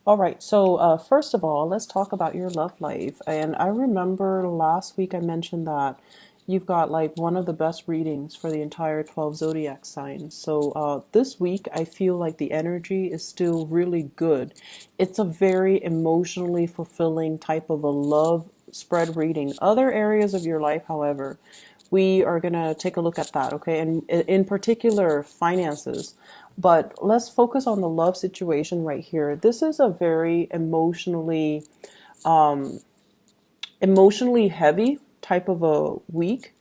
All right, so first of all, let's talk about your love life. And I remember last week I mentioned that you've got like one of the best readings for the entire 12 zodiac signs. So this week I feel like the energy is still really good. It's a very emotionally fulfilling type of a love spread reading. Other areas of your life, however, we are going to take a look at that, okay? And in particular, finances. But let's focus on the love situation right here. This is a very emotionally heavy type of a week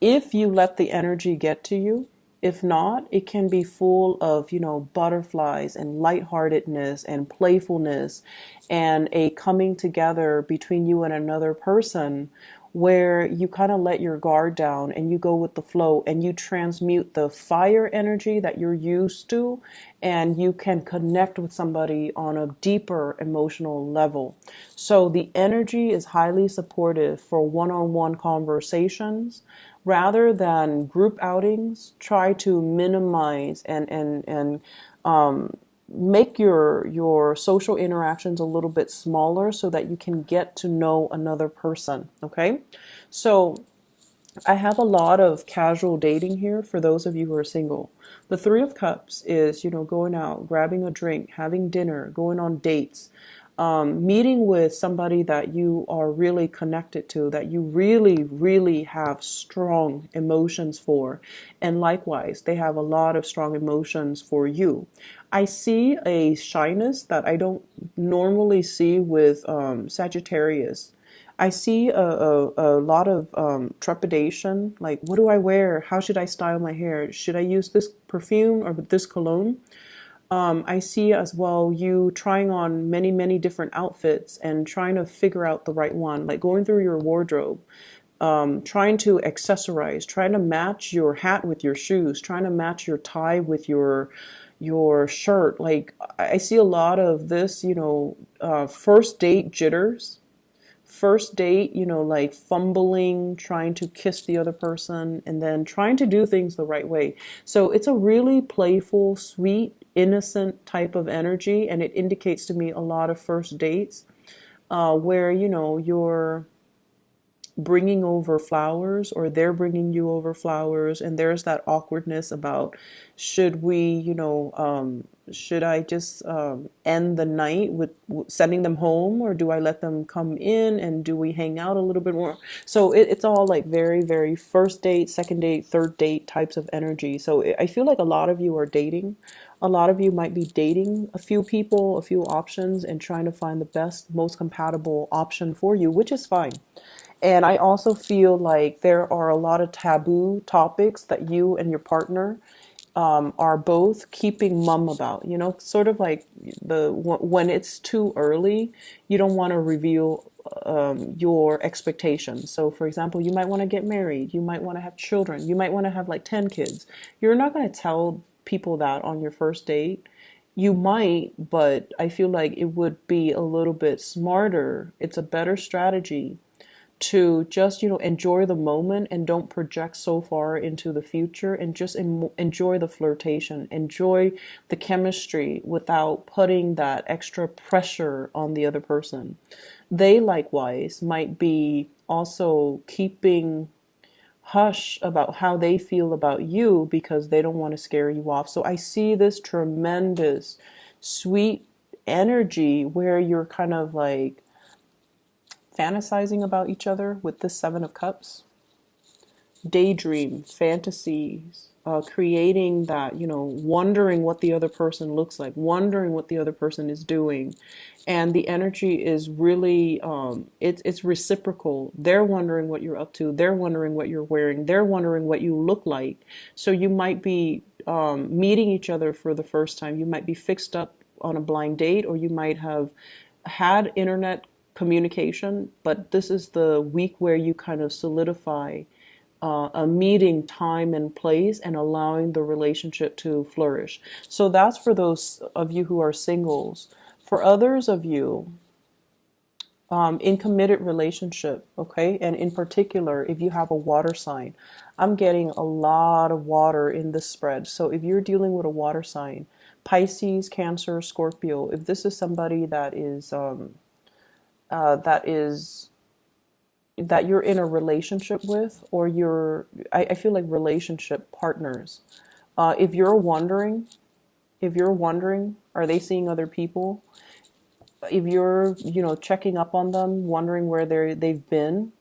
if you let the energy get to you. If not, it can be full of, butterflies and lightheartedness and playfulness and a coming together between you and another person where you kind of let your guard down and you go with the flow and you transmute the fire energy that you're used to, and you can connect with somebody on a deeper emotional level. So the energy is highly supportive for one-on-one conversations. Rather than group outings, try to minimize and make your social interactions a little bit smaller so that you can get to know another person. Okay, so I have a lot of casual dating here for those of you who are single. The Three of Cups is, going out, grabbing a drink, having dinner, going on dates, meeting with somebody that you are really connected to, that you really, really have strong emotions for. And likewise, they have a lot of strong emotions for you. I see a shyness that I don't normally see with Sagittarius. I see a lot of trepidation, like, what do I wear? How should I style my hair? Should I use this perfume or this cologne? I see as well you trying on many, many different outfits and trying to figure out the right one, like going through your wardrobe, trying to accessorize, trying to match your hat with your shoes, trying to match your tie with your shirt. Like I see a lot of this, first date jitters. First date, like fumbling, trying to kiss the other person, and then trying to do things the right way. So it's a really playful, sweet, innocent type of energy, and it indicates to me a lot of first dates where, you're bringing over flowers or they're bringing you over flowers, and there's that awkwardness about should we, should I just end the night with sending them home, or do I let them come in and do we hang out a little bit more? So it's all like very, very first date, second date, third date types of energy. So I feel like a lot of you are dating. A lot of you might be dating a few people, a few options, and trying to find the best, most compatible option for you, which is fine. And I also feel like there are a lot of taboo topics that you and your partner are both keeping mum about. Sort of like when it's too early, you don't want to reveal your expectations. So, for example, you might want to get married, you might want to have children, you might want to have like 10 kids. You're not going to tell people that on your first date. You might, but I feel like it would be a little bit smarter. It's a better strategy to just enjoy the moment and don't project so far into the future, and just enjoy the flirtation, enjoy the chemistry without putting that extra pressure on the other person. They likewise might be also keeping hush about how they feel about you because they don't want to scare you off. So I see this tremendous sweet energy where you're kind of like fantasizing about each other with this Seven of Cups, daydream, fantasies, creating that, wondering what the other person looks like, wondering what the other person is doing. And the energy is really, it's reciprocal. They're wondering what you're up to. They're wondering what you're wearing. They're wondering what you look like. So you might be meeting each other for the first time. You might be fixed up on a blind date, or you might have had internet communication, but this is the week where you kind of solidify a meeting time and place and allowing the relationship to flourish. So that's for those of you who are singles. For others of you, in committed relationship, okay, and in particular, if you have a water sign, I'm getting a lot of water in this spread. So if you're dealing with a water sign, Pisces, Cancer, Scorpio. If this is somebody that is that you're in a relationship with, or I feel like relationship partners. If you're wondering, are they seeing other people? If you're, checking up on them, wondering where they've been,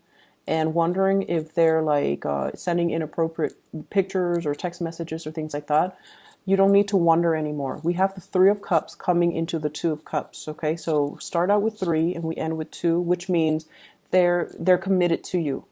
and wondering if they're like sending inappropriate pictures or text messages or things like that, you don't need to wonder anymore. We have the Three of Cups coming into the Two of Cups. Okay, so start out with three and we end with two, which means they're committed to you.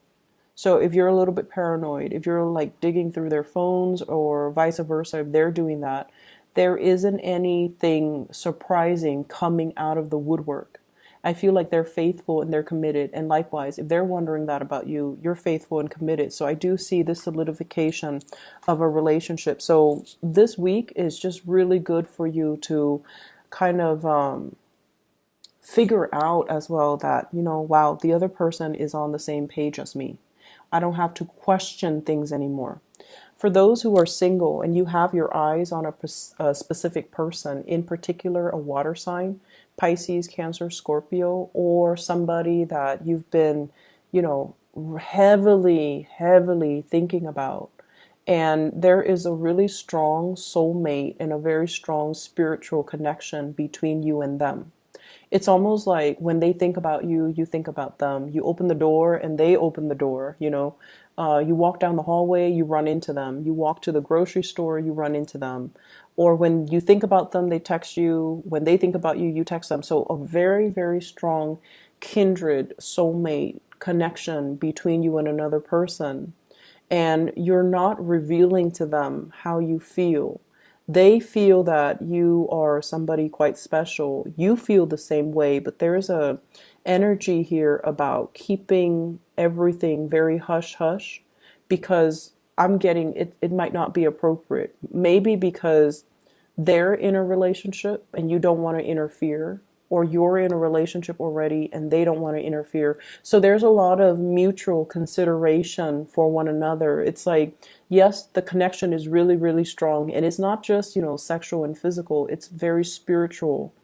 So if you're a little bit paranoid, if you're like digging through their phones or vice versa, if they're doing that, there isn't anything surprising coming out of the woodwork. I feel like they're faithful and they're committed. And likewise, if they're wondering that about you, you're faithful and committed. So I do see this solidification of a relationship. So this week is just really good for you to kind of figure out as well that, wow, the other person is on the same page as me. I don't have to question things anymore. For those who are single and you have your eyes on a specific person, in particular a water sign, Pisces, Cancer, Scorpio, or somebody that you've been, heavily thinking about, and there is a really strong soulmate and a very strong spiritual connection between you and them. It's almost like when they think about you, you think about them. You open the door and they open the door, You walk down the hallway, you run into them. You walk to the grocery store, you run into them. Or when you think about them, they text you. When they think about you, you text them. So a very, very strong kindred soulmate connection between you and another person. And you're not revealing to them how you feel. They feel that you are somebody quite special. You feel the same way, but there's a energy here about keeping everything very hush hush, because I'm getting it. It might not be appropriate. Maybe because they're in a relationship and you don't want to interfere, or you're in a relationship already and they don't want to interfere. So there's a lot of mutual consideration for one another. It's like, yes, the connection is really, really strong. And it's not just, sexual and physical, it's very spiritual.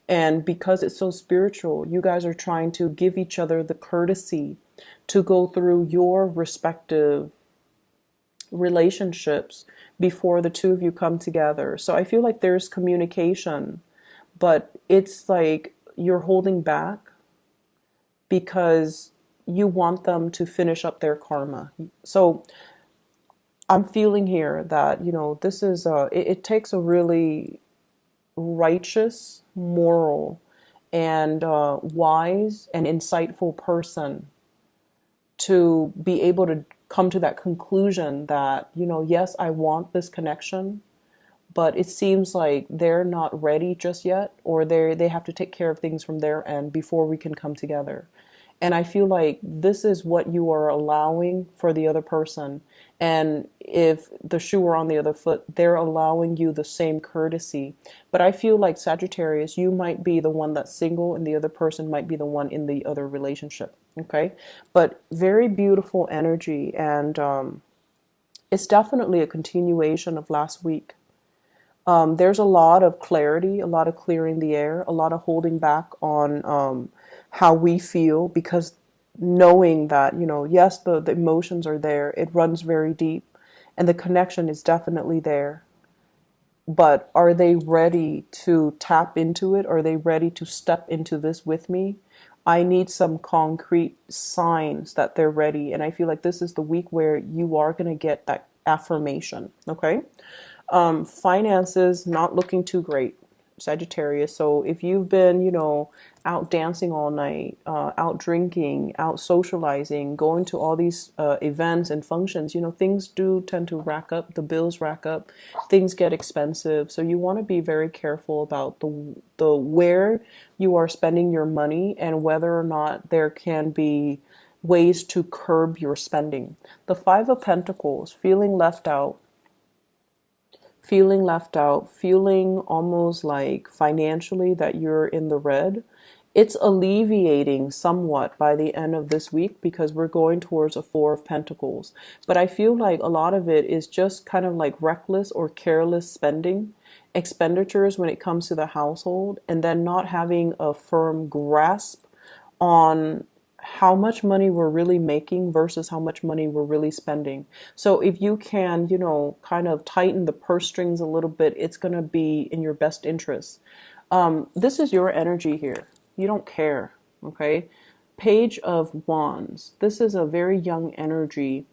And because it's so spiritual, you guys are trying to give each other the courtesy to go through your respective relationships before the two of you come together. So I feel like there's communication, but it's like you're holding back because you want them to finish up their karma. So I'm feeling here that, this is, it takes a really righteous, moral, and wise and insightful person to be able to come to that conclusion that, yes, I want this connection, but it seems like they're not ready just yet, or they have to take care of things from their end before we can come together. And I feel like this is what you are allowing for the other person. And if the shoe were on the other foot, they're allowing you the same courtesy. But I feel like Sagittarius, you might be the one that's single and the other person might be the one in the other relationship. Okay. But very beautiful energy. And it's definitely a continuation of last week. There's a lot of clarity, a lot of clearing the air, a lot of holding back on how we feel, because knowing that, yes, the emotions are there, it runs very deep, and the connection is definitely there. But are they ready to tap into it? Are they ready to step into this with me? I need some concrete signs that they're ready. And I feel like this is the week where you are going to get that affirmation. Okay. Finances not looking too great, Sagittarius. So if you've been, out dancing all night, out drinking, out socializing, going to all these events and functions, things do tend to rack up. The bills rack up. Things get expensive. So you want to be very careful about the where you are spending your money and whether or not there can be ways to curb your spending. The Five of Pentacles, feeling left out, feeling almost like financially that you're in the red. It's alleviating somewhat by the end of this week because we're going towards a Four of Pentacles. But I feel like a lot of it is just kind of like reckless or careless spending. expenditures when it comes to the household, and then not having a firm grasp on how much money we're really making versus how much money we're really spending. So if you can, kind of tighten the purse strings a little bit, it's going to be in your best interest. This is your energy here. You don't care, okay? Page of Wands. This is a very young energy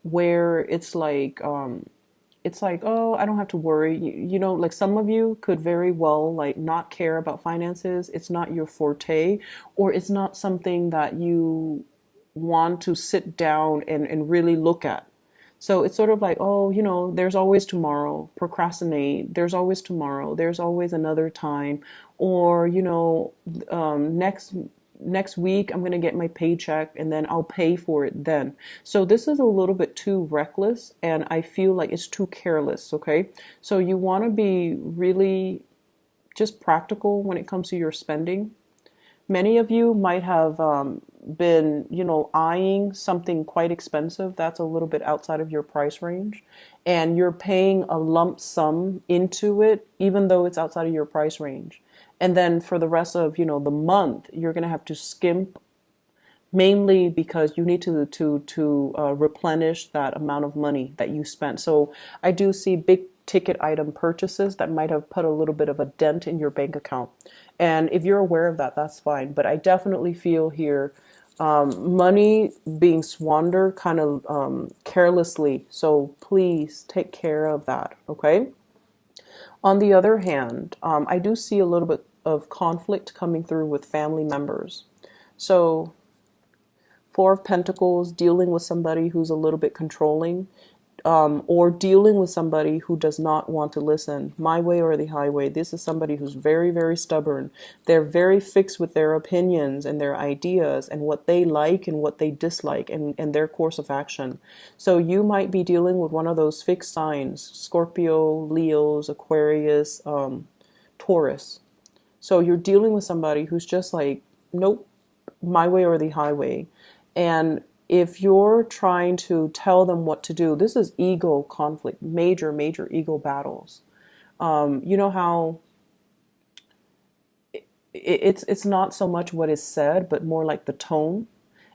where it's like, oh, I don't have to worry. Like some of you could very well like not care about finances. It's not your forte, or it's not something that you want to sit down and really look at. So it's sort of like, oh, there's always tomorrow, procrastinate. There's always tomorrow. There's always another time. Or, next week I'm going to get my paycheck and then I'll pay for it then. So this is a little bit too reckless, and I feel like it's too careless, okay? So you want to be really just practical when it comes to your spending. Many of you might have been, eyeing something quite expensive that's a little bit outside of your price range, and you're paying a lump sum into it, even though it's outside of your price range. And then for the rest of, the month, you're going to have to skimp, mainly because you need to replenish that amount of money that you spent. So I do see big ticket item purchases that might have put a little bit of a dent in your bank account. And if you're aware of that, that's fine. But I definitely feel here money being squandered kind of carelessly. So please take care of that, okay? On the other hand, I do see a little bit of conflict coming through with family members. So, Four of Pentacles, dealing with somebody who's a little bit controlling, or dealing with somebody who does not want to listen. My way or the highway. This is somebody who's very, very stubborn. They're very fixed with their opinions and their ideas and what they like and what they dislike, and their course of action. So you might be dealing with one of those fixed signs: Scorpio, Leos, Aquarius, Taurus. So you're dealing with somebody who's just like, nope, my way or the highway. And if you're trying to tell them what to do, this is ego conflict, major, major ego battles. You know how it's not so much what is said, but more like the tone.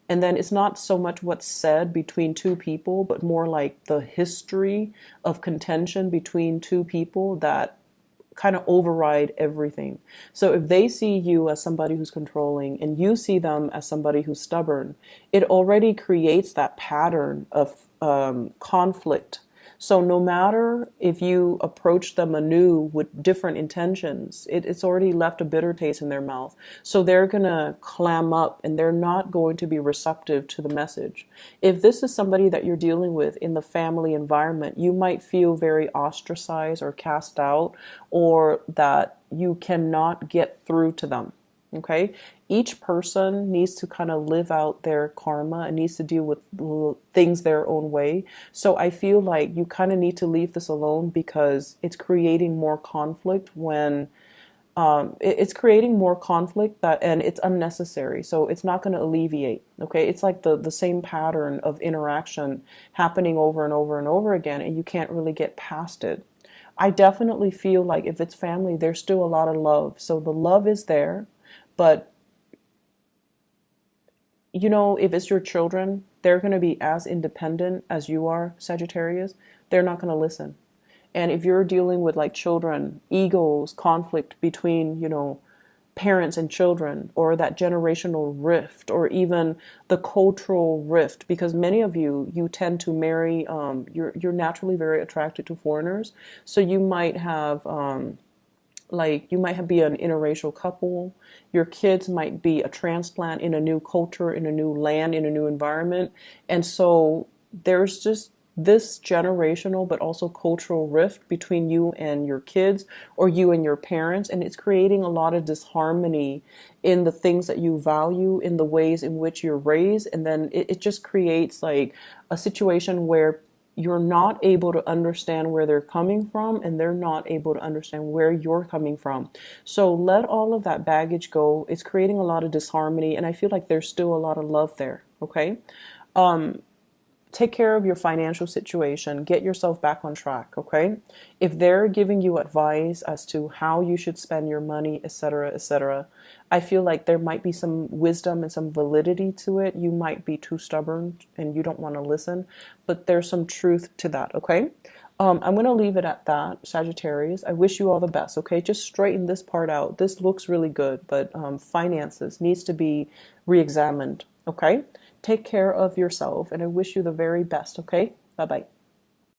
And then it's not so much what's said between two people, but more like the history of contention between two people that kind of override everything. So if they see you as somebody who's controlling and you see them as somebody who's stubborn, it already creates that pattern of conflict. So no matter if you approach them anew with different intentions, it's already left a bitter taste in their mouth. So they're going to clam up and they're not going to be receptive to the message. If this is somebody that you're dealing with in the family environment, you might feel very ostracized or cast out, or that you cannot get through to them. Okay, each person needs to kind of live out their karma and needs to deal with things their own way. So I feel like you kind of need to leave this alone, because it's creating more conflict when it's creating more conflict and it's unnecessary. So it's not going to alleviate. Okay, it's like the same pattern of interaction happening over and over and over again, and you can't really get past it. I definitely feel like if it's family, there's still a lot of love. So the love is there. But, if it's your children, they're going to be as independent as you are, Sagittarius. They're not going to listen. And if you're dealing with like children, egos, conflict between, parents and children, or that generational rift, or even the cultural rift, because many of you tend to marry, you're naturally very attracted to foreigners. So you might have, be an interracial couple. Your kids might be a transplant in a new culture, in a new land, in a new environment. And so there's just this generational but also cultural rift between you and your kids, or you and your parents, and it's creating a lot of disharmony in the things that you value, in the ways in which you're raised. And then it just creates like a situation where you're not able to understand where they're coming from, and they're not able to understand where you're coming from. So let all of that baggage go. It's creating a lot of disharmony, and I feel like there's still a lot of love there, okay? take care of your financial situation, get yourself back on track, okay? If they're giving you advice as to how you should spend your money, etc., etc., I feel like there might be some wisdom and some validity to it. You might be too stubborn and you don't want to listen, but there's some truth to that, okay? I'm going to leave it at that, Sagittarius. I wish you all the best, okay? Just straighten this part out. This looks really good, but finances needs to be re-examined, okay? Take care of yourself, and I wish you the very best, okay? Bye-bye.